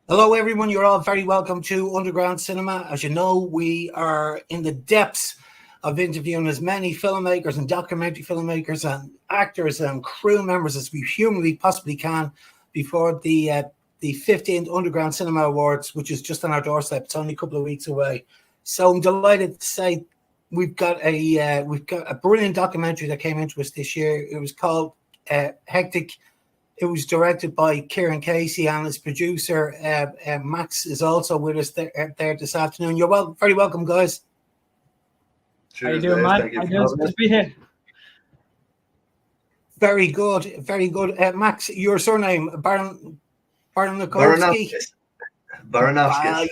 Hello, everyone. You're all very welcome to Underground Cinema. As you know, we are in the depths of interviewing as many filmmakers and documentary filmmakers and actors and crew members as we humanly possibly can before the 15th Underground Cinema Awards, which is just on our doorstep. It's only a couple of weeks away. So I'm delighted to say we've got a brilliant documentary that came into us this year. It was called Hectic. It was directed by Ciarán Casey, and its producer, Max, is also with us there this afternoon. You're very welcome, guys. How you doing, man? How you doing? Be here. Very good, very good. Max, your surname, Baranovskis. Baranovskis.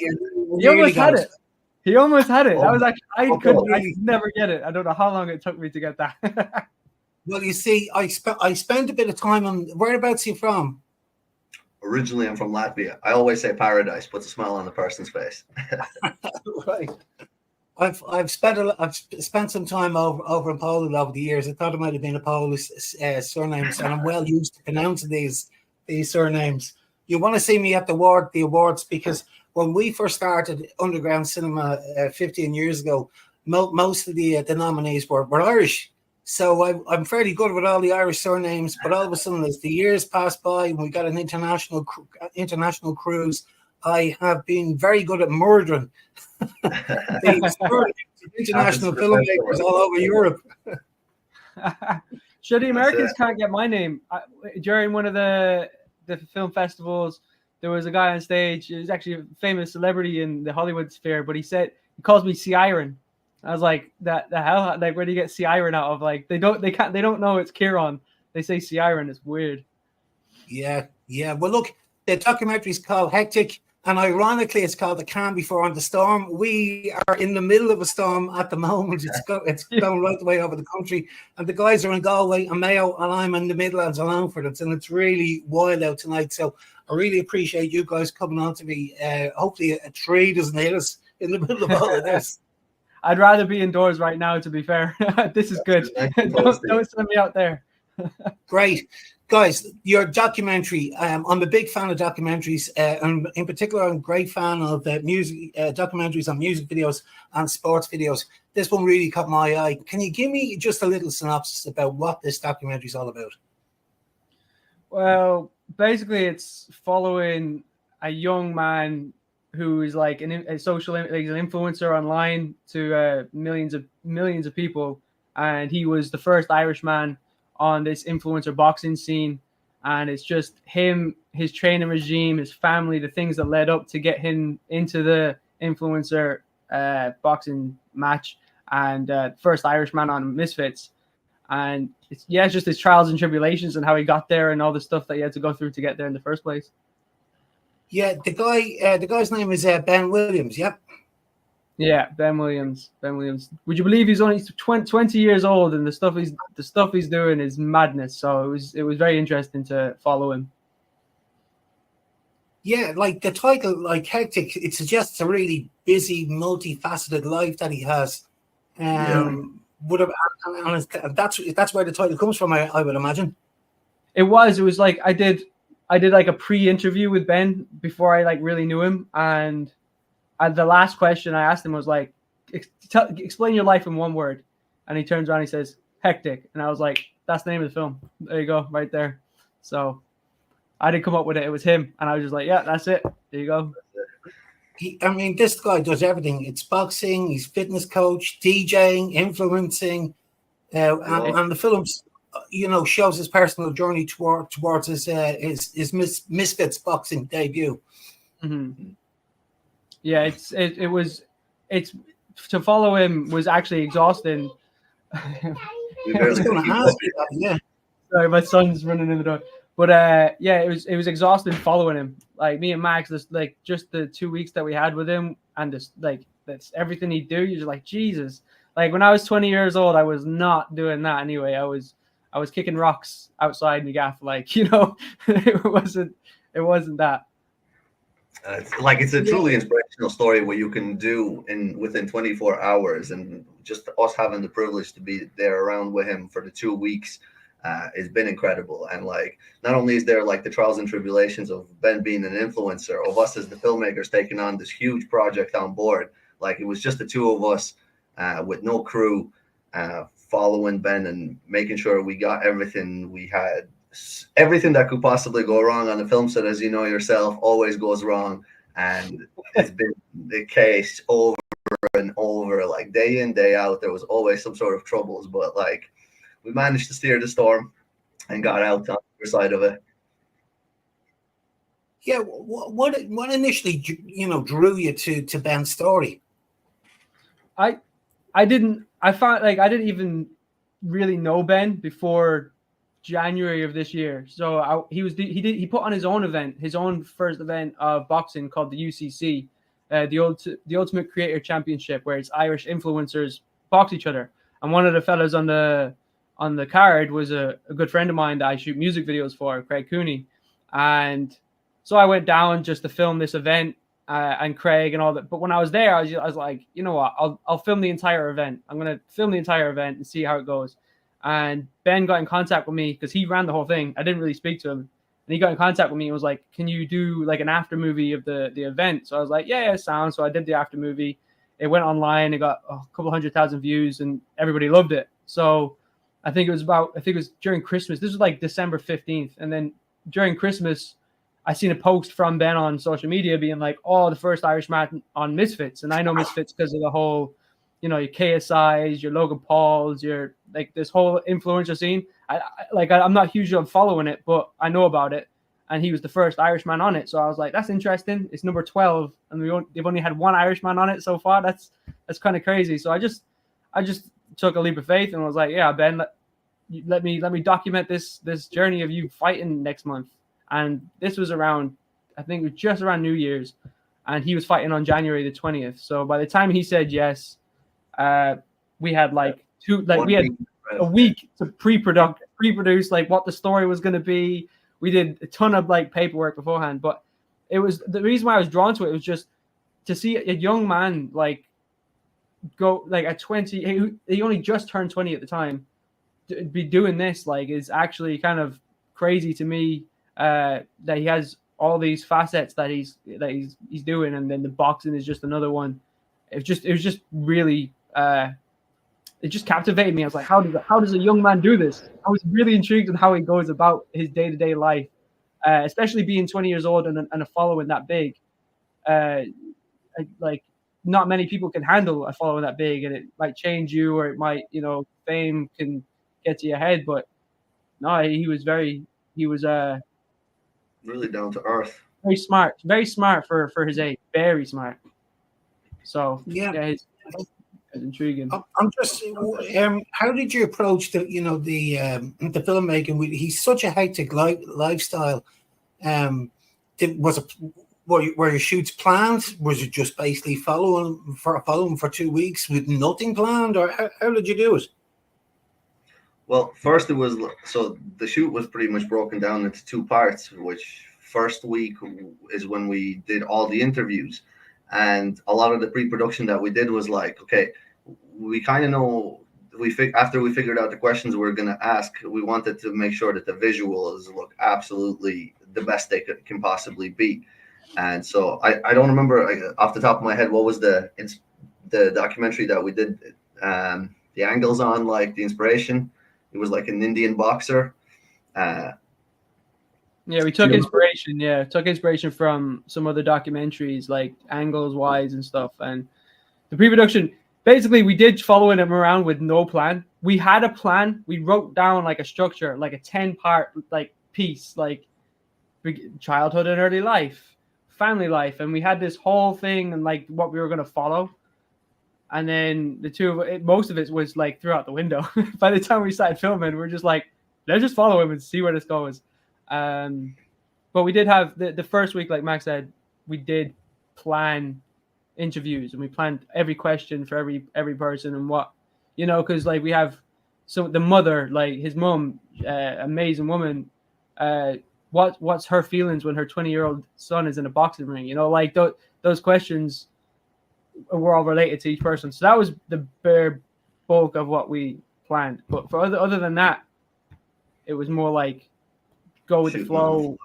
He almost had it. He almost had it. That was actually I could never get it. I don't know how long it took me to get that. Well, you see, I spent a bit of time on. Whereabouts are you from? Originally, I'm from Latvia. I always say paradise puts a smile on the person's face. Right. I've spent some time over in Poland over the years. I thought it might have been a Polish surname, and I'm well used to pronouncing these surnames. You want to see me at the awards, because when we first started Underground Cinema 15 years ago, most of the nominees were Irish. So I'm fairly good with all the Irish surnames, but all of a sudden, as the years passed by and we got an international cruise, I have been very good at murdering the international filmmakers all over Europe. Sure, the Americans can't get my name. During one of the film festivals, there was a guy on stage. He was actually a famous celebrity in the Hollywood sphere, but he calls me Ciarán. I was like, the hell? Like, where do you get Ciarán out of? Like, they don't know it's Ciarán. They say Ciarán. It's weird. Yeah. Well, look, the documentary is called Hectic, and ironically, it's called The Calm Before the Storm. We are in the middle of a storm at the moment. It's going right the way over the country, and the guys are in Galway and Mayo, and I'm in the Midlands and Longford, and it's really wild out tonight. So I really appreciate you guys coming on to me. Hopefully, a tree doesn't hit us in the middle of all of this. I'd rather be indoors right now, to be fair. This is good. Don't send me out there. Great. Guys, your documentary, I'm a big fan of documentaries, and in particular, I'm a great fan of music documentaries on music videos and sports videos. This one really caught my eye. Can you give me just a little synopsis about what this documentary is all about? Well, basically, it's following a young man who is like he's an influencer online to millions of people, and he was the first Irishman on this influencer boxing scene. And it's just him, his training regime, his family, the things that led up to get him into the influencer boxing match, and first Irishman on Misfits. And it's just his trials and tribulations and how he got there and all the stuff that he had to go through to get there in the first place. Yeah, the guy's name is Ben Williams. Yep. Yeah, Ben Williams. Would you believe he's only 20 years old, and the stuff he's doing is madness. So it was very interesting to follow him. Yeah, like the title, like Hectic, it suggests a really busy, multifaceted life that he has. That's where the title comes from, I would imagine. It was like I did like a pre-interview with Ben before I like really knew him, and the last question I asked him was like, explain your life in one word. And he turns around and he says, Hectic. And I was like, that's the name of the film. There you go, right there. So I didn't come up with it. It was him. And I was just like, yeah, that's it. There you go. This guy does everything. It's boxing, he's fitness coach, DJing, influencing, and the films, shows his personal journey towards his Misfits boxing debut. Mm-hmm. Yeah, it's to follow him was actually exhausting. I was going to ask you that, yeah. Sorry, my son's running in the door. But it was exhausting following him. Like me and Max, just the 2 weeks that we had with him, and that's everything he'd do. You're just like, Jesus. Like when I was 20 years old, I was not doing that anyway. I was kicking rocks outside in the gaff, it wasn't that. It's a truly inspirational story what you can do within 24 hours, and just us having the privilege to be there around with him for the 2 weeks has been incredible. And like, not only is there like the trials and tribulations of Ben being an influencer, of us as the filmmakers taking on this huge project on board. Like, it was just the two of us with no crew, following Ben and making sure we got everything. We had everything that could possibly go wrong on the film set, as you know yourself, always goes wrong. And it's been the case over and over, like day in, day out. There was always some sort of troubles, but like, we managed to steer the storm and got out on the other side of it. Yeah, what initially drew you to Ben's story? I didn't even really know Ben before January of this year. So he put on his own event, his own first event of boxing called the UCC, the Ultimate Creator Championship, where it's Irish influencers box each other. And one of the fellas on the card was a good friend of mine that I shoot music videos for, Craig Cooney. And so I went down just to film this event, and Craig and all that. But when I was there, I was like, you know what, I'll film the entire event. I'm going to film the entire event and see how it goes. And Ben got in contact with me because he ran the whole thing. I didn't really speak to him. And he got in contact with me and was like, can you do like an after movie of the event? So I was like, yeah, sounds. So I did the after movie. It went online. It got a couple 100,000 views and everybody loved it. So I think it was during Christmas. This was like December 15th. And then during Christmas, I seen a post from Ben on social media being like, oh, the first Irishman on Misfits. And I know Misfits because of the whole, your KSIs, your Logan Pauls, your like this whole influencer scene. I'm not huge on following it, but I know about it. And he was the first Irishman on it. So I was like, that's interesting. It's number 12. And they've only had one Irishman on it so far. That's kind of crazy. So I just took a leap of faith and was like, yeah, Ben, let me document this journey of you fighting next month. And this was around, I think it was just around New Year's, and he was fighting on January the 20th. So by the time he said yes, we had we had a week to pre-produce like what the story was going to be. We did a ton of like paperwork beforehand, but it was the reason why I was drawn to it was just to see a young man like go like at 20. He only just turned 20 at the time. To be doing this like is actually kind of crazy to me. That he has all these facets that he's doing, and then the boxing is just another one. It was just really it just captivated me. I was like, how does a young man do this? I was really intrigued on how he goes about his day-to-day life, especially being 20 years old and a following that big. Like not many people can handle a following that big, and it might change you, or it might, fame can get to your head. But no, he was really down to earth. Very smart for his age. Very smart. So yeah it's intriguing. I'm just, how did you approach the filmmaking? He's such a hectic lifestyle. Were your shoots planned? Was it just basically following for 2 weeks with nothing planned, or how did you do it? Well, first it was, so the shoot was pretty much broken down into two parts, which first week is when we did all the interviews. And a lot of the pre-production that we did was like, okay, we kind of know, after we figured out the questions we were going to ask, we wanted to make sure that the visuals look absolutely the best they can possibly be. And so I don't remember off the top of my head what was the documentary that we did the angles on, like the inspiration. It was like an Indian boxer. Yeah, we took inspiration. Yeah, took inspiration from some other documentaries, like angles wise and stuff. And the pre-production, basically, we did following him around with no plan. We had a plan. We wrote down like a structure, like a 10-part like piece, like childhood and early life, family life, and we had this whole thing and like what we were gonna follow. And then most of it was like through out the window. By the time we started filming, we're just like, let's just follow him and see where this goes. But we did have the first week, like Max said, we did plan interviews and we planned every question for every person and what, because like we have the mother, like his mom, amazing woman. What's her feelings when her 20-year-old son is in a boxing ring? Like those questions were all related to each person. So that was the bare bulk of what we planned. But for other than that, It was more like go with the Shooting on the flow.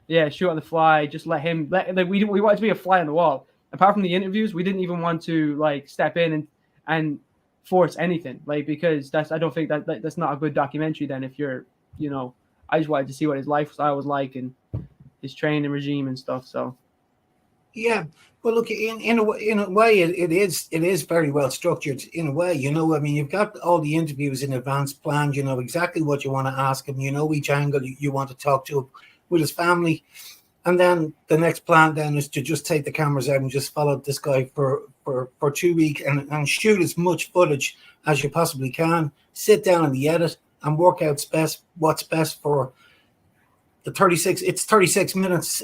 Yeah, shoot on the fly. Just let him. We wanted to be a fly on the wall. Apart from the interviews, we didn't even want to like step in and force anything. Like because I don't think that's not a good documentary. Then if you're, I just wanted to see what his lifestyle was like and his training regime and stuff. So. Yeah, well, look, in a way, it is very well structured. In a way, I mean, you've got all the interviews in advance planned. You know exactly what you want to ask him. You know each angle you want to talk to him with his family, and then the next plan then is to just take the cameras out and just follow this guy for 2 weeks and shoot as much footage as you possibly can. Sit down in the edit and work out what's best for the 36. It's 36 minutes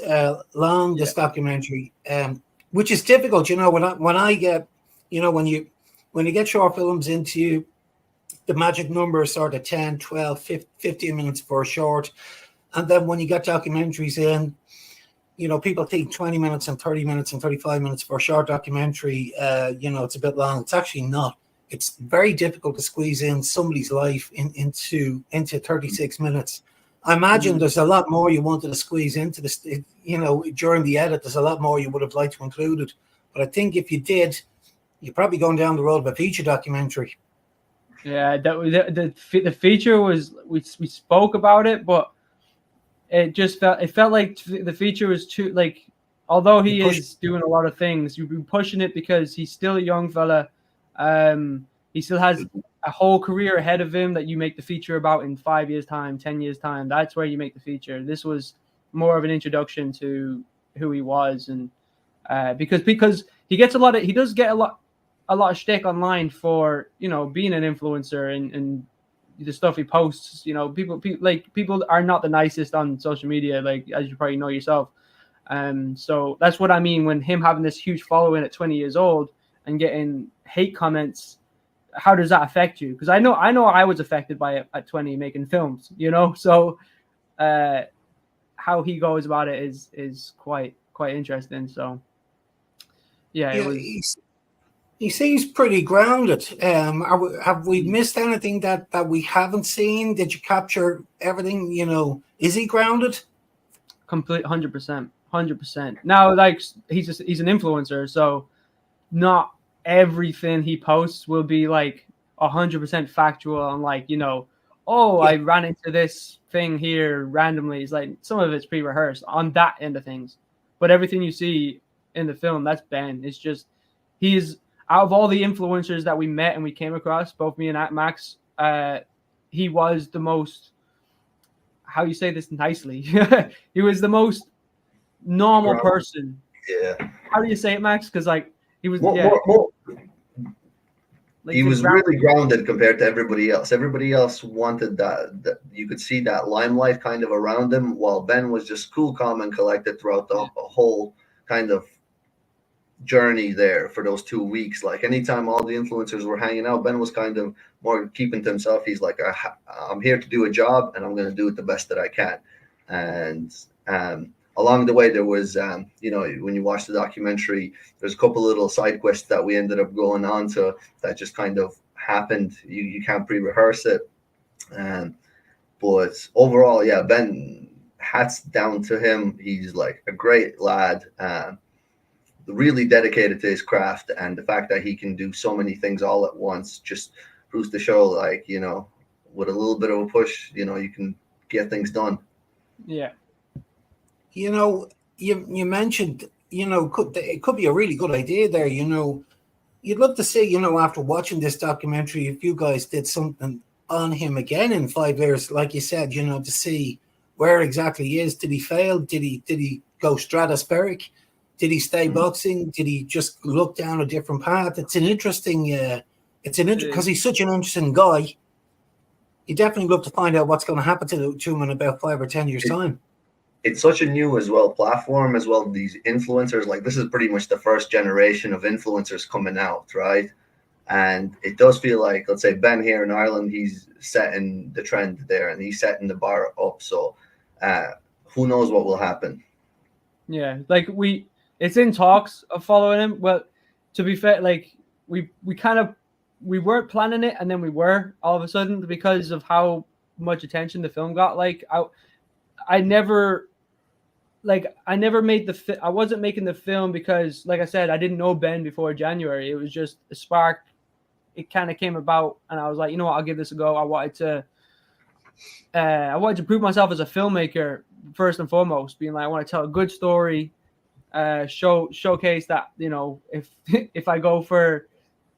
long, this documentary, which is difficult. When I get, when you get short films into the magic number is sort of 10, 12, 15 minutes for a short, and then when you get documentaries in, people think 20 minutes and 30 minutes and 35 minutes for a short documentary. It's a bit long. It's actually not. It's very difficult to squeeze in somebody's life into 36 minutes. I imagine there's a lot more you wanted to squeeze into this, during the edit. There's a lot more you would have liked to include it. But I think if you did, you're probably going down the road of a feature documentary. Yeah, the feature was, we spoke about it, but it felt like the feature was too, like, although he is doing a lot of things, you've been pushing it because he's still a young fella. He still has a whole career ahead of him that you make the feature about in 5 years' time, 10 years' time. That's where you make the feature. This was more of an introduction to who he was, and because he does get a lot of shtick online for being an influencer and the stuff he posts. People are not the nicest on social media, like as you probably know yourself. So that's what I mean when him having this huge following at 20 years old and getting hate comments. How does that affect you? Because I know I was affected by it at 20 making films, so how he goes about it is quite interesting. So yeah, it was. He seems pretty grounded. Have we missed anything that we haven't seen? Did you capture everything? Is he grounded? Complete 100%. Now, like he's an influencer, so not everything he posts will be like 100% factual and like I ran into this thing here randomly. It's like some of it's pre-rehearsed on that end of things, but everything you see in the film, that's Ben. It's just he's out of all the influencers that we met and we came across, both me and Max, he was the most, how you say this nicely, he was the most normal person. Yeah. How do you say it, Max? Because like he was more, like he was really grounded compared to everybody else. Everybody else wanted that you could see that limelight kind of around him, while Ben was just cool, calm, and collected throughout the whole kind of journey there for those 2 weeks. Like anytime all the influencers were hanging out, Ben was kind of more keeping to himself. He's like, I'm here to do a job and I'm going to do it the best that I can. And along the way, there was, when you watch the documentary, there's a couple little side quests that we ended up going on to that just kind of happened. You can't pre-rehearse it. But overall, yeah, Ben, hats down to him. He's like a great lad, really dedicated to his craft. And the fact that he can do so many things all at once just proves to show, like, with a little bit of a push, you can get things done. Yeah. You mentioned, it could be a really good idea there. You'd love to see, after watching this documentary, if you guys did something on him again in 5 years, like you said, to see where exactly he is. Did he fail? Did he go stratospheric? Did he stay boxing? Did he just look down a different path? It's an interesting, because he's such an interesting guy. You definitely love to find out what's going to happen to him in about 5 or 10 years' time. It's such a new as well platform as well. These influencers, like this is pretty much the first generation of influencers coming out, right? And it does feel like, let's say Ben here in Ireland, he's setting the trend there and he's setting the bar up. So who knows what will happen? Yeah, like it's in talks of following him. Well, to be fair, like we weren't planning it, and then we were all of a sudden because of how much attention the film got. Like I never made I wasn't making the film because, like I said, I didn't know Ben before January. It was just a spark. It kind of came about, and I was like, you know what, I'll give this a go. I wanted to prove myself as a filmmaker first and foremost, being like, I want to tell a good story, showcase that, you know, if I go for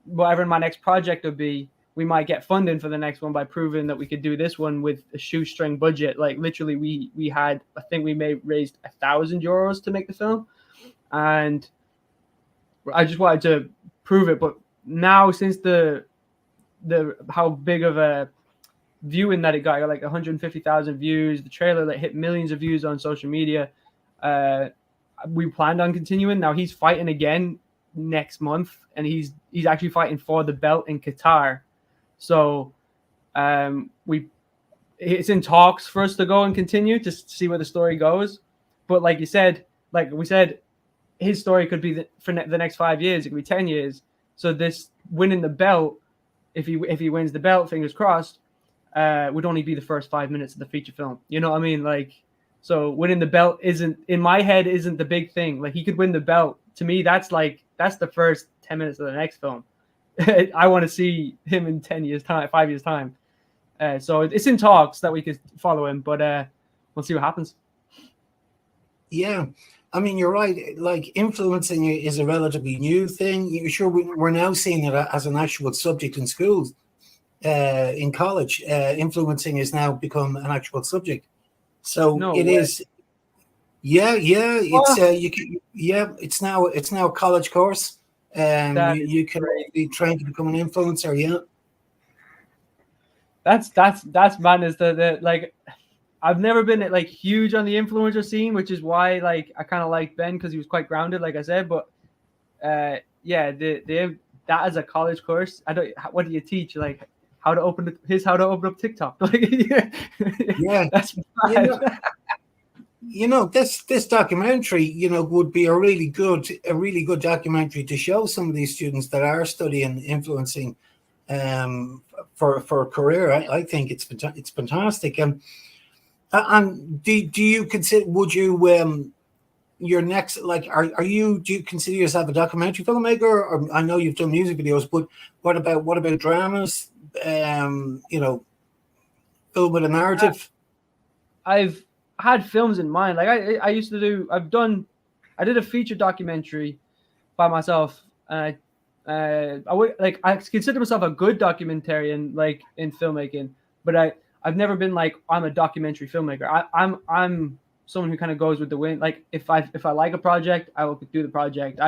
whatever my next project would be, we might get funding for the next one by proving that we could do this one with a shoestring budget. Like literally, we had, I think we raised €1,000 to make the film, and I just wanted to prove it. But now, since the how big of a viewing that it got like 150,000 views, the trailer that hit millions of views on social media, we planned on continuing. Now he's fighting again next month, and he's actually fighting for the belt in Qatar. So it's in talks for us to go and continue to see where the story goes. But like we said, his story could be for the next 5 years. It could be 10 years. So this winning the belt, if he wins the belt, fingers crossed, would only be the first 5 minutes of the feature film. You know what I mean? Like, so winning the belt isn't the big thing. Like, he could win the belt. To me, that's the first 10 minutes of the next film. I want to see him in 10 years time, 5 years time. So it's in talks that we could follow him, but we'll see what happens. Yeah. I mean, you're right. Like, influencing is a relatively new thing. You're sure we're now seeing it as an actual subject in schools, in college. Influencing has now become an actual subject. So No it way. is. Yeah. It's now a college course. You can be trained to become an influencer. Yeah. That's madness. The like, I've never been like huge on the influencer scene, which is why like I kind of like Ben because he was quite grounded, like I said. But that as a college course, what do you teach? Like how to open up TikTok. Like yeah, that's mad. This documentary, would be a really good documentary to show some of these students that are studying influencing for a career. I think it's fantastic. And do you consider, would you your next, like, do you consider yourself a documentary filmmaker? Or I know you've done music videos, but what about dramas? Film with a narrative. I've had films in mind. Like I used to do. I did a feature documentary by myself, and I consider myself a good documentarian, like in filmmaking, but I've never been like I'm a documentary filmmaker. I'm someone who kind of goes with the wind. Like if I like a project, I will do the project.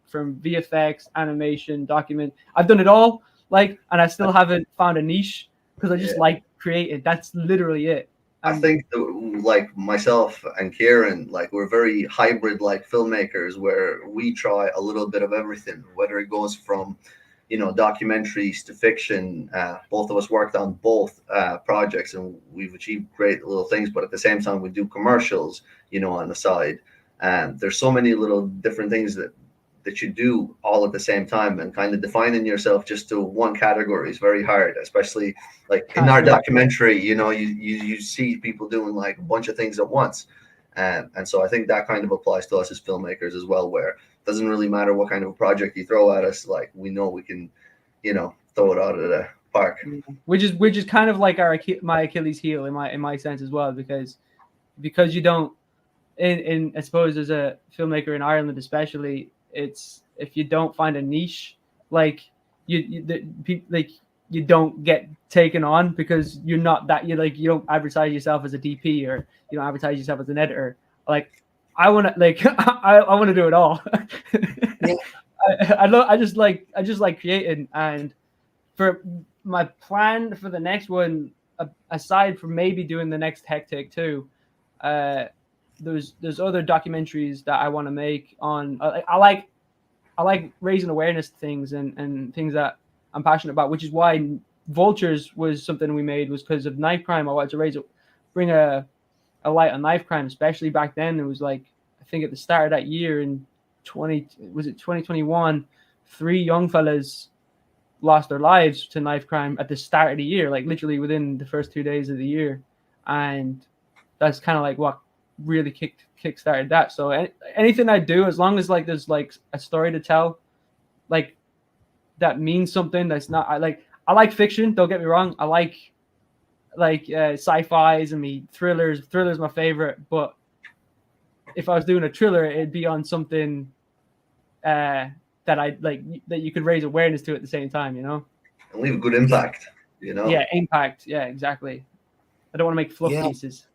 From VFX, animation, document. I've done it all. Like, and I still haven't found a niche because I just like creating. That's literally it. I think like myself and Ciarán, like we're very hybrid like filmmakers where we try a little bit of everything, whether it goes from, documentaries to fiction. Both of us worked on both projects and we've achieved great little things, but at the same time we do commercials, on the side. And there's so many little different things that you do all at the same time, and kind of defining yourself just to one category is very hard, especially like in our documentary, you see people doing like a bunch of things at once. And so I think that kind of applies to us as filmmakers as well, where it doesn't really matter what kind of a project you throw at us, like we know we can, throw it out of the park. Which is kind of like my Achilles heel in my sense as well, because you don't, in I suppose as a filmmaker in Ireland especially, it's if you don't find a niche, like you don't get taken on because you're not that, you don't advertise yourself as a DP or you don't advertise yourself as an editor. Like I want to I want to do it all. Yeah. I just like creating. And for my plan for the next one, aside from maybe doing the next Tech Take 2, there's other documentaries that I want to make on. I like raising awareness to things and things that I'm passionate about, which is why Vultures was something we made, was because of knife crime. I wanted to bring a light on knife crime, especially back then. It was like, I think at the start of that year in 2021, 3 young fellas lost their lives to knife crime at the start of the year, like literally within the first 2 days of the year, and that's kind of like what really kick-started that. So anything I do, as long as like there's like a story to tell, like that means something. That's not I like fiction. Don't get me wrong. I like sci-fi's and me thrillers. Thrillers my favorite, but if I was doing a thriller, it'd be on something that I like that you could raise awareness to at the same time, you know, and leave a good impact. You know. Yeah, impact. Yeah, exactly. I don't want to make fluff pieces.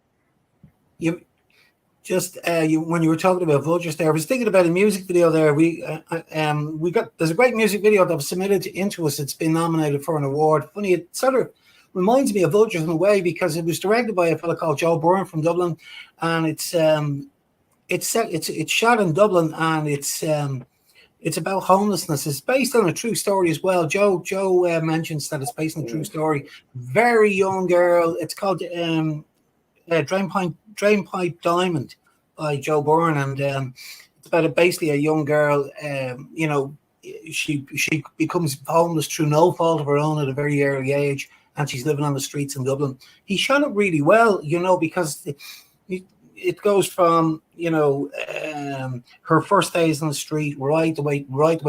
You just when you were talking about vultures there, I was thinking about a music video there. We got there's a great music video that was submitted into us. It's been nominated for an award. Funny, it sort of reminds me of Vultures in a way because it was directed by a fellow called Joe Byrne from Dublin, and it's shot in Dublin, and it's about homelessness. It's based on a true story as well. Joe mentions that it's based on a true story. Very young girl. It's called Drainpipe Diamond by Joe Byrne, and it's about basically a young girl. You know, she becomes homeless through no fault of her own at a very early age, and she's living on the streets in Dublin. He shot it really well, you know, because it goes from, you know, her first days on the street right the way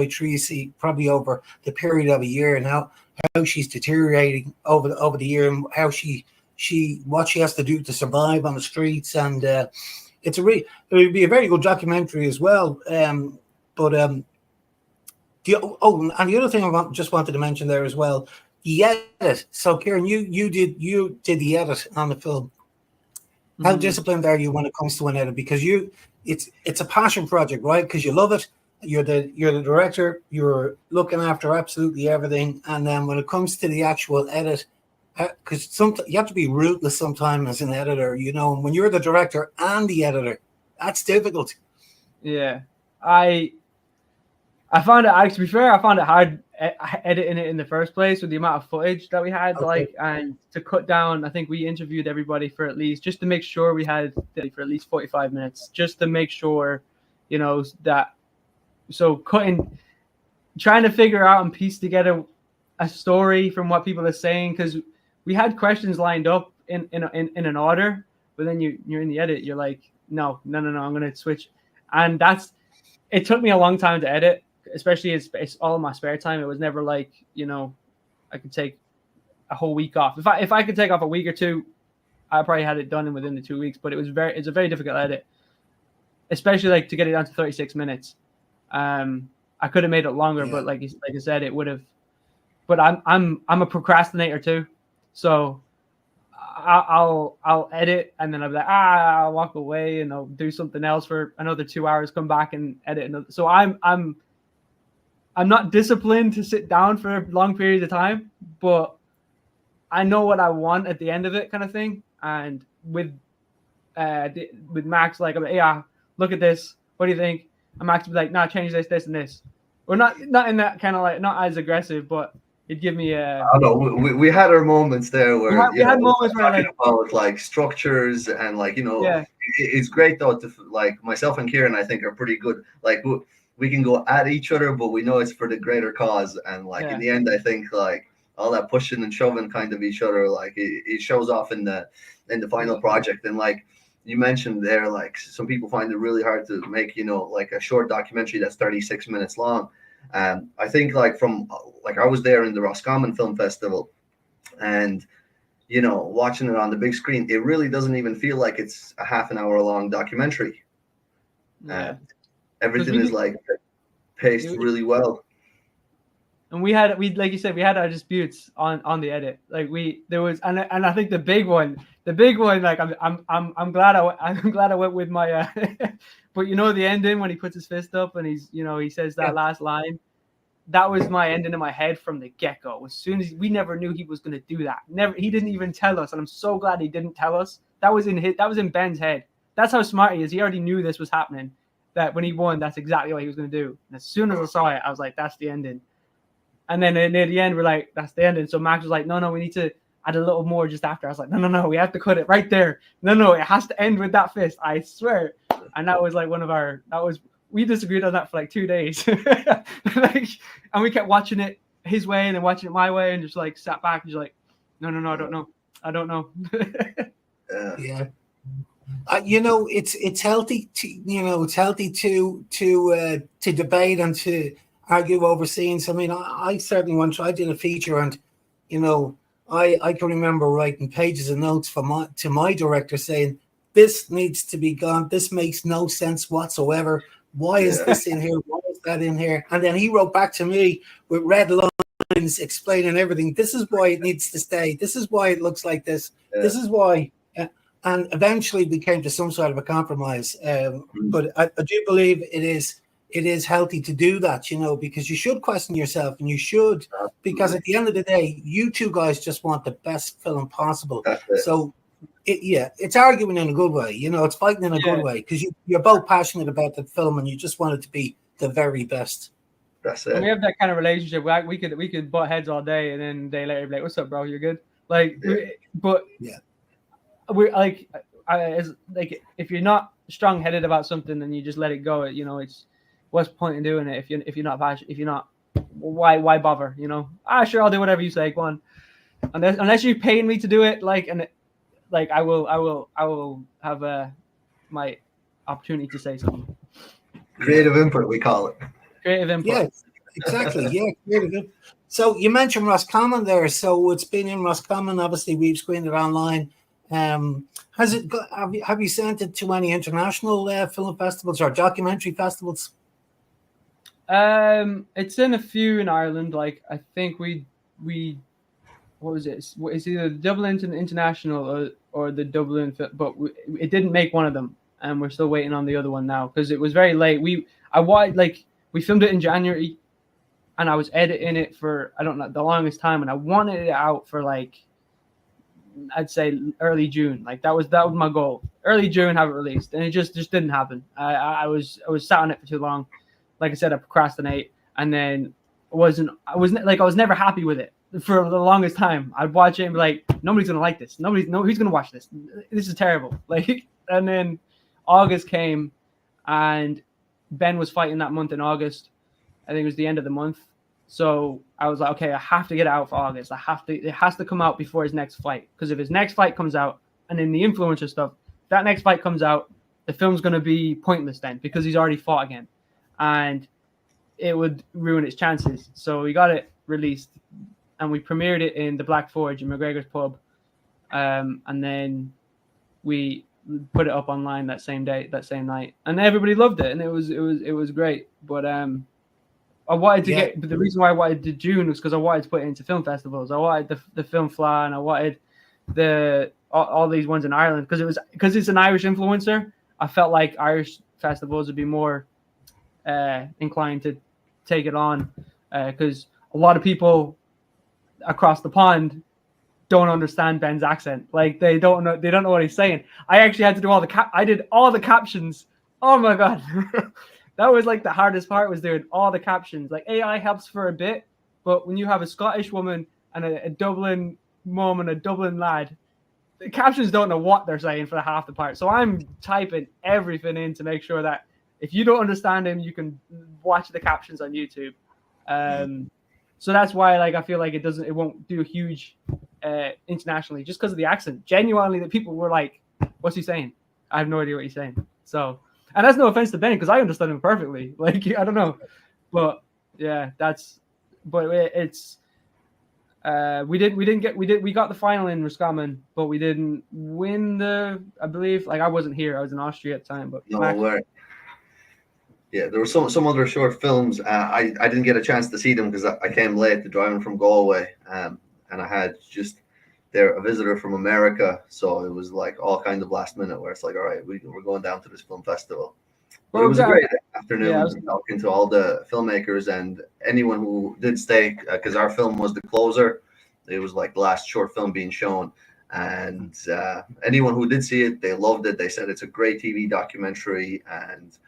through, you see, probably over the period of a year, and how she's deteriorating over the year, and how what she has to do to survive on the streets. And it would be a very good documentary as well. And the other thing I just wanted to mention there as well, the edit. So Ciarán, you did the edit on the film. How disciplined are you when it comes to an edit? Because it's a passion project, right? Because you love it. You're the director. You're looking after absolutely everything. And then when it comes to the actual edit, because you have to be ruthless sometimes as an editor, you know. And when you're the director and the editor, that's difficult. Yeah, I found it. To be fair, I found it hard editing it in the first place with the amount of footage that we had, and to cut down. I think we interviewed everybody for at least, just to make sure we had for at least 45 minutes, just to make sure, you know, that. So trying to figure out and piece together a story from what people are saying, because we had questions lined up in an order, but then you're in the edit, you're like, no, I'm gonna switch, and it took me a long time to edit. Especially it's all in my spare time. It was never like, you know, I could take a whole week off. If I could take off a week or two, I probably had it done within the 2 weeks. But it's a very difficult edit, especially like to get it down to 36 minutes. I could have made it longer, but like I said, it would have. But I'm a procrastinator too, so I'll edit, and then I'll be like, I'll walk away and I'll do something else for another 2 hours, come back and edit another. So I'm not disciplined to sit down for long periods of time, but I know what I want at the end of it, kind of thing. And with Max, like, I'm like, yeah, look at this. What do you think? And Max would be like, no, change this, this, and this. Or not in that kind of like, not as aggressive, but it'd give me a. I don't know. We had our moments there where we had moments where talking about like structures and like, you know, it's great though to like myself and Ciarán, I think, are pretty good. Like we can go at each other, but we know it's for the greater cause. And like in the end, I think like all that pushing and shoving kind of each other, like it shows off in the final project. And like you mentioned there, like some people find it really hard to make, you know, like a short documentary that's 36 minutes long. I think like I was there in the Roscommon Film Festival, and you know, watching it on the big screen, it really doesn't even feel like it's a half an hour long documentary. Everything is like paced really well. And we like you said, we had our disputes on the edit. Like there was, and I think the big one, like I'm glad I went with my, but you know, the ending when he puts his fist up and he's, you know, he says that last line, that was my ending in my head from the get-go. As soon as we never knew he was going to do that. He didn't even tell us. And I'm so glad he didn't tell us. That was in Ben's head. That's how smart he is. He already knew this was happening, that when he won, that's exactly what he was going to do. And as soon as I saw it, I was like, that's the ending. And then near the end, we're like, that's the ending. So Max was like, no, we need to add a little more just after. I was like, no, we have to cut it right there. No, it has to end with that fist. I swear. And that was like we disagreed on that for like 2 days. And we kept watching it his way and then watching it my way, and just like sat back and just like, no, I don't know. Yeah. It's healthy to debate and to argue over scenes. I mean, I certainly once I did a feature, and I can remember writing pages of notes to my director saying, this needs to be gone. This makes no sense whatsoever. Why is this in here? Why is that in here? And then he wrote back to me with red lines explaining everything. This is why it needs to stay. This is why it looks like this. This is why. And eventually we came to some sort of a compromise. But I do believe it is healthy to do that, because you should question yourself, and you should, because at the end of the day, you two guys just want the best film possible. So it's arguing in a good way, it's fighting in a good way, because you're both passionate about the film and you just want it to be the very best. That's it. And we have that kind of relationship. We could butt heads all day, and then a day later be like, "What's up, bro? You're good." We're like, if you're not strong-headed about something, then you just let it go. It's what's the point in doing it if you're not passionate, if you're not, why bother? Sure, I'll do whatever you say. Go on, unless you're paying me to do it, I will have my opportunity to say something. Creative input, we call it. Creative input. Yeah, exactly. Yeah, creative input. So you mentioned Roscommon there. So it's been in Roscommon. Obviously, we've screened it online. Has it? Have you sent it to any international film festivals or documentary festivals? It's in a few in Ireland. Like I think we what was it? It's either the Dublin International or the Dublin, but it didn't make one of them, and we're still waiting on the other one now because it was very late. We filmed it in January, and I was editing it for I don't know the longest time, and I wanted it out for I'd say early June. That was my goal. Early June, have it released, and it just didn't happen. I was sat on it for too long. Like I said, I procrastinate, and then I was never happy with it for the longest time. I'd watch it and be like, nobody's gonna like this. Who's gonna watch this? This is terrible. And then August came, and Ben was fighting that month in August. I think it was the end of the month. So I was like, okay, I have to get it out for August. It has to come out before his next fight. Because if his next fight comes out, and then the influencer stuff, if that next fight comes out, the film's going to be pointless then because he's already fought again. And it would ruin its chances. So we got it released, and we premiered it in the Black Forge in McGregor's Pub. And then we put it up online that same night. And everybody loved it, and it was great. But I wanted to get, but the reason why I wanted to June was because I wanted to put it into film festivals. I wanted the Film Fla, and I wanted all these ones in Ireland because it's an Irish influencer. I felt like Irish festivals would be more inclined to take it on because a lot of people across the pond don't understand Ben's accent. They don't know what he's saying. I actually had to do I did all the captions. Oh my god. That was the hardest part was doing all the captions. AI helps for a bit, but when you have a Scottish woman and a Dublin mom and a Dublin lad, the captions don't know what they're saying for half the part. So I'm typing everything in to make sure that if you don't understand him, you can watch the captions on YouTube. So that's why I feel like it won't do huge internationally just because of the accent. Genuinely, the people were like, "What's he saying?" I have no idea what he's saying. So. And that's no offense to Ben because I understood him perfectly. I don't know, but yeah, it's we got the final in Roscommon, but we didn't win I believe I wasn't here. I was in Austria at the time, but yeah, there were some other short films. I didn't get a chance to see them because I came late to driving from Galway, and I had just a visitor from America, so it was all kind of last minute where it's all right, we're going down to this film festival. But it was a great afternoon talking to all the filmmakers and anyone who did stay because our film was the closer. It was the last short film being shown, and anyone who did see it, they loved it. They said it's a great TV documentary, and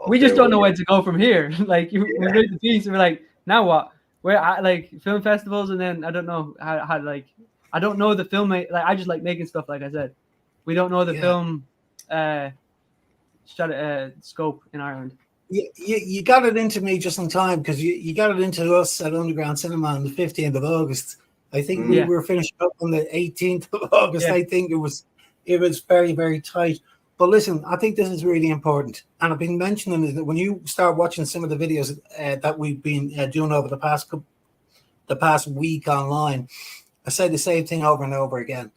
we just don't know where to go from here. We read the piece and we're like, now what? Where film festivals, and then I don't know how I don't know the film. I just like making stuff. Like I said, we don't know the film scope in Ireland. You got it into me just in time because you got it into us at Underground Cinema on the 15th of August. I think we were finishing up on the 18th of August. I think it was very, very tight. But listen, I think this is really important. And I've been mentioning it that when you start watching some of the videos that we've been doing over the past week online, I say the same thing over and over again.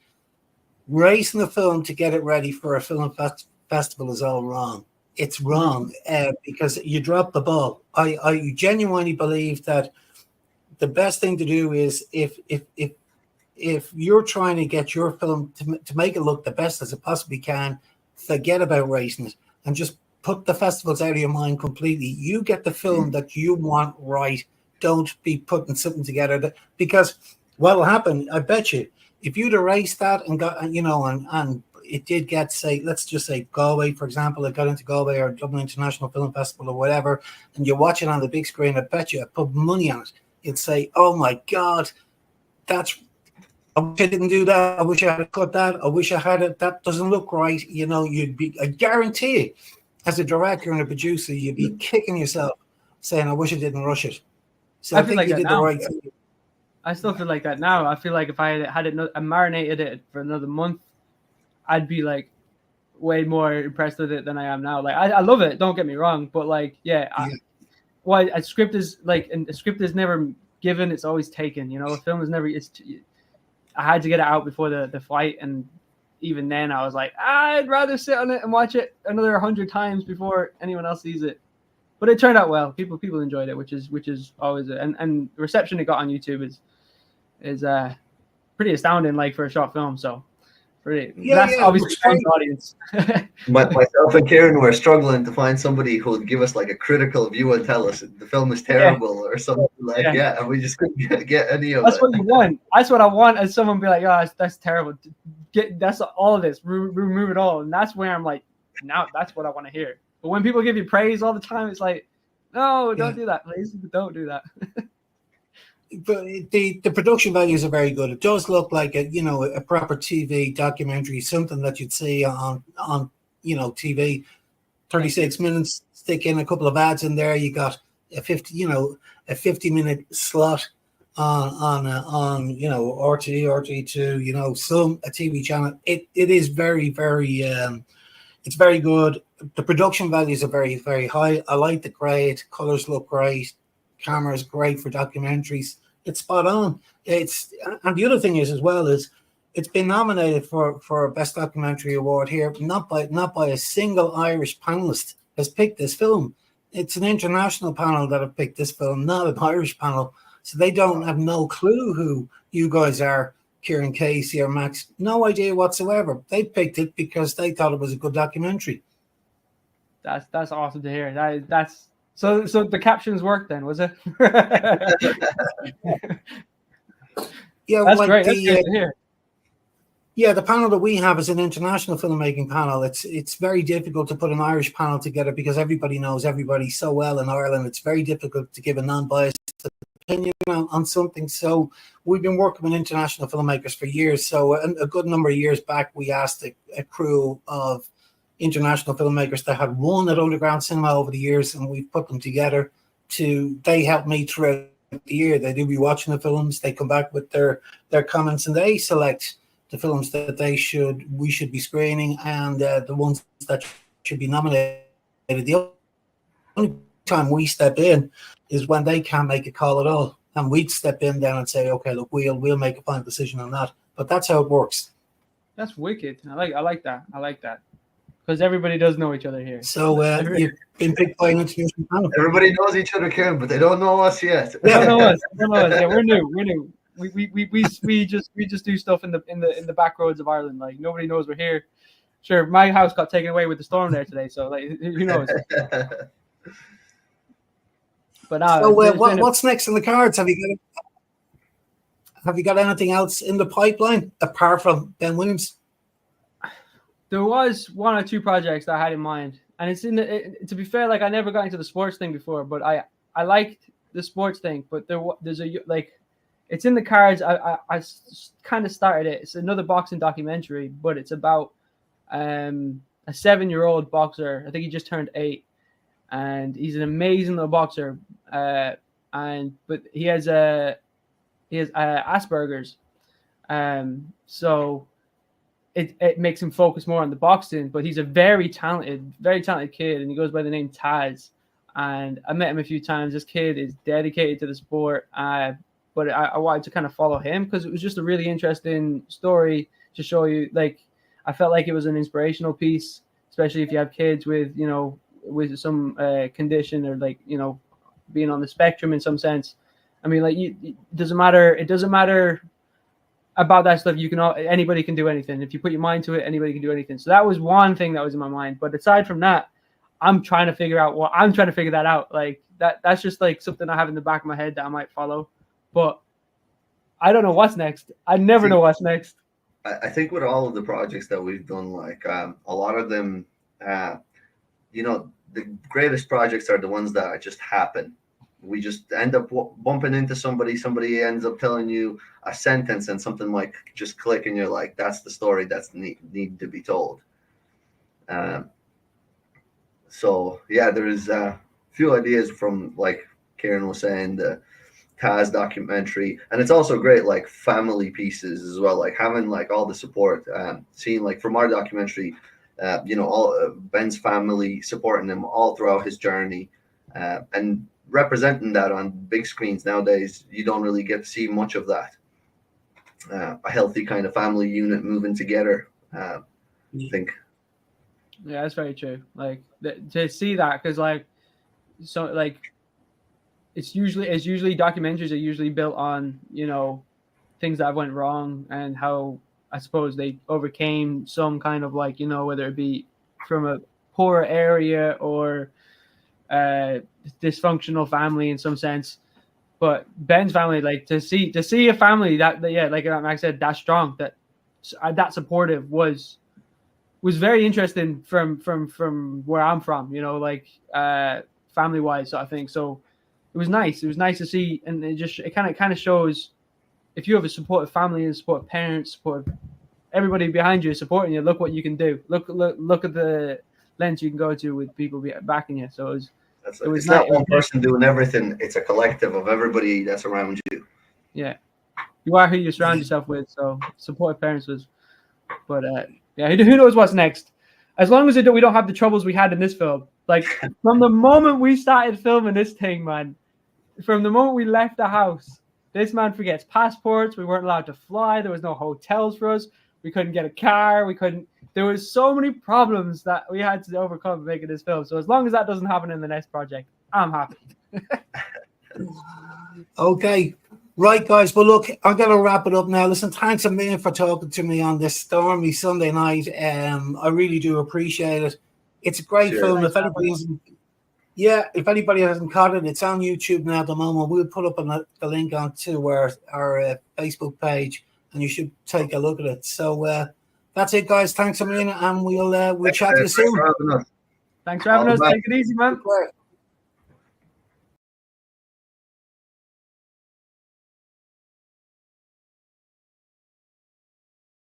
Racing the film to get it ready for a film festival is all wrong. It's wrong because you drop the ball. I genuinely believe that the best thing to do is if you're trying to get your film to make it look the best as it possibly can, forget about racing it and just put the festivals out of your mind completely. You get the film that you want right. Don't be putting something together because what'll happen, I bet you, if you'd erased that and got, and it did get, say, let's just say Galway, for example, it got into Galway or Dublin International Film Festival or whatever, and you watch it on the big screen, I bet you, I put money on it. You'd say, oh my God, I wish I didn't do that. I wish I had cut that. I wish I had it. That doesn't look right. I guarantee you, as a director and a producer, you'd be kicking yourself saying, I wish I didn't rush it. So I think like you did the right thing. I still feel like that now. I feel like if I had it, I marinated it for another month, I'd be like way more impressed with it than I am now. Like I love it. Don't get me wrong, but like a script is like, and a script is never given. It's always taken. A film is never. I had to get it out before the flight, and even then I was like, I'd rather sit on it and watch it another 100 times before anyone else sees it. But it turned out well. People enjoyed it, which is always and the reception it got on YouTube is pretty astounding, like for a short film. So that's obviously the audience. Myself and Ciarán were struggling to find somebody who would give us like a critical view and tell us the film is terrible or something and we just couldn't get any of that's it. What you want. That's what I want, as someone be like, oh, that's terrible. That's all of this. Remove it all. And that's where I'm like, now that's what I want to hear. But when people give you praise all the time, it's like, no, don't do that, please. Don't do that. But the production values are very good. It does look like a proper TV documentary, something that you'd see on TV. 36 minutes, stick in a couple of ads in there. You got a 50-minute slot on RT, RT2, a TV channel. It is very, very it's very good. The production values are very, very high. I like the grade. Colors look great. Camera is great for documentaries. It's spot on. And the other thing is as well is it's been nominated for Best Documentary Award here, not by a single Irish panelist has picked this film. It's an international panel that have picked this film, not an Irish panel. So they don't have no clue who you guys are, Ciarán, Casey or Max. No idea whatsoever. They picked it because they thought it was a good documentary. That's awesome to hear. That's so the captions worked then, was it? Yeah, that's like great. That's great to hear. Yeah, the panel that we have is an international filmmaking panel. It's very difficult to put an Irish panel together because everybody knows everybody so well in Ireland. It's very difficult to give a non-biased opinion on something. So we've been working with international filmmakers for years. So a good number of years back, we asked a crew of international filmmakers that had won at Underground Cinema over the years, and we've put them together. They help me throughout the year. They do be watching the films. They come back with their comments, and they select the films that we should be screening, and the ones that should be nominated. The only time we step in is when they can't make a call at all, and we'd step in then and say, okay, look, we'll make a final decision on that. But that's how it works. That's wicked. I like that. Because everybody does know each other here. So you've been picked by an international panel. Everybody knows each other, Ciarán, but they don't know us yet. They don't know us. Yeah, we're new. We just do stuff in the back roads of Ireland. Like nobody knows we're here. Sure, my house got taken away with the storm there today, so like who knows? But so what's next in the cards? Have you got anything else in the pipeline apart from Ben Williams? There was one or two projects that I had in mind, and it's to be fair, like I never got into the sports thing before, but I liked the sports thing, but there's it's in the cards. I kind of started it. It's another boxing documentary, but it's about a 7-year-old boxer. I think he just turned 8, and he's an amazing little boxer. But he has Asperger's, so it makes him focus more on the boxing. But he's a very talented kid, and he goes by the name Taz. And I met him a few times. This kid is dedicated to the sport. But I wanted to kind of follow him because it was just a really interesting story to show you. Like, I felt like it was an inspirational piece, especially if you have kids with, with some condition, or like, being on the spectrum in some sense. I mean, like, it doesn't matter about that stuff. Anybody can do anything. If you put your mind to it, anybody can do anything. So that was one thing that was in my mind. But aside from that, I'm trying to figure that out. Like that's just like something I have in the back of my head that I might follow. But I don't know what's next. I never know what's next. I think with all of the projects that we've done, like a lot of them, the greatest projects are the ones that just happen. We just end up bumping into somebody. Somebody ends up telling you a sentence, and something might just click, and you're like, "That's the story that's need to be told." So yeah, there's a few ideas from, like Ciarán was saying, the Taz documentary, and it's also great, like family pieces as well, like having like all the support, seeing like from our documentary, all Ben's family supporting him all throughout his journey, and representing that on big screens nowadays. You don't really get to see much of that. A healthy kind of family unit moving together. I think. Yeah, that's very true. Like to see that, because it's usually documentaries are usually built on things that went wrong, and how I suppose they overcame some kind of whether it be from a poor area or dysfunctional family in some sense. But Ben's family, like to see a family that like Max said, that strong, that supportive was very interesting from where I'm from, family wise. So I think so. It was nice. It was nice to see, and it kind of shows if you have a supportive family and supportive parents, supportive everybody behind you supporting you. Look what you can do. Look at the lengths you can go to with people backing you. So it was it's not one person doing everything. It's a collective of everybody that's around you. Yeah, you are who you surround yourself with. So supportive parents was, but yeah, who knows what's next? As long as we don't have the troubles we had in this film. Like from the moment we started filming this thing, man, from the moment we left the house, this man forgets passports. We weren't allowed to fly. There was no hotels for us. We couldn't get a car. There was so many problems that we had to overcome making this film. So as long as that doesn't happen in the next project, I'm happy. Okay. Right, guys. But look, I'm going to wrap it up now. Listen, thanks a million for talking to me on this stormy Sunday night. I really do appreciate it. It's a great film. If anybody hasn't caught it, it's on YouTube now at the moment. We'll put up the link onto our Facebook page, and you should take a look at it. So that's it, guys. Thanks a million, and we'll chat to you soon. Thanks for having us. Take it easy, man.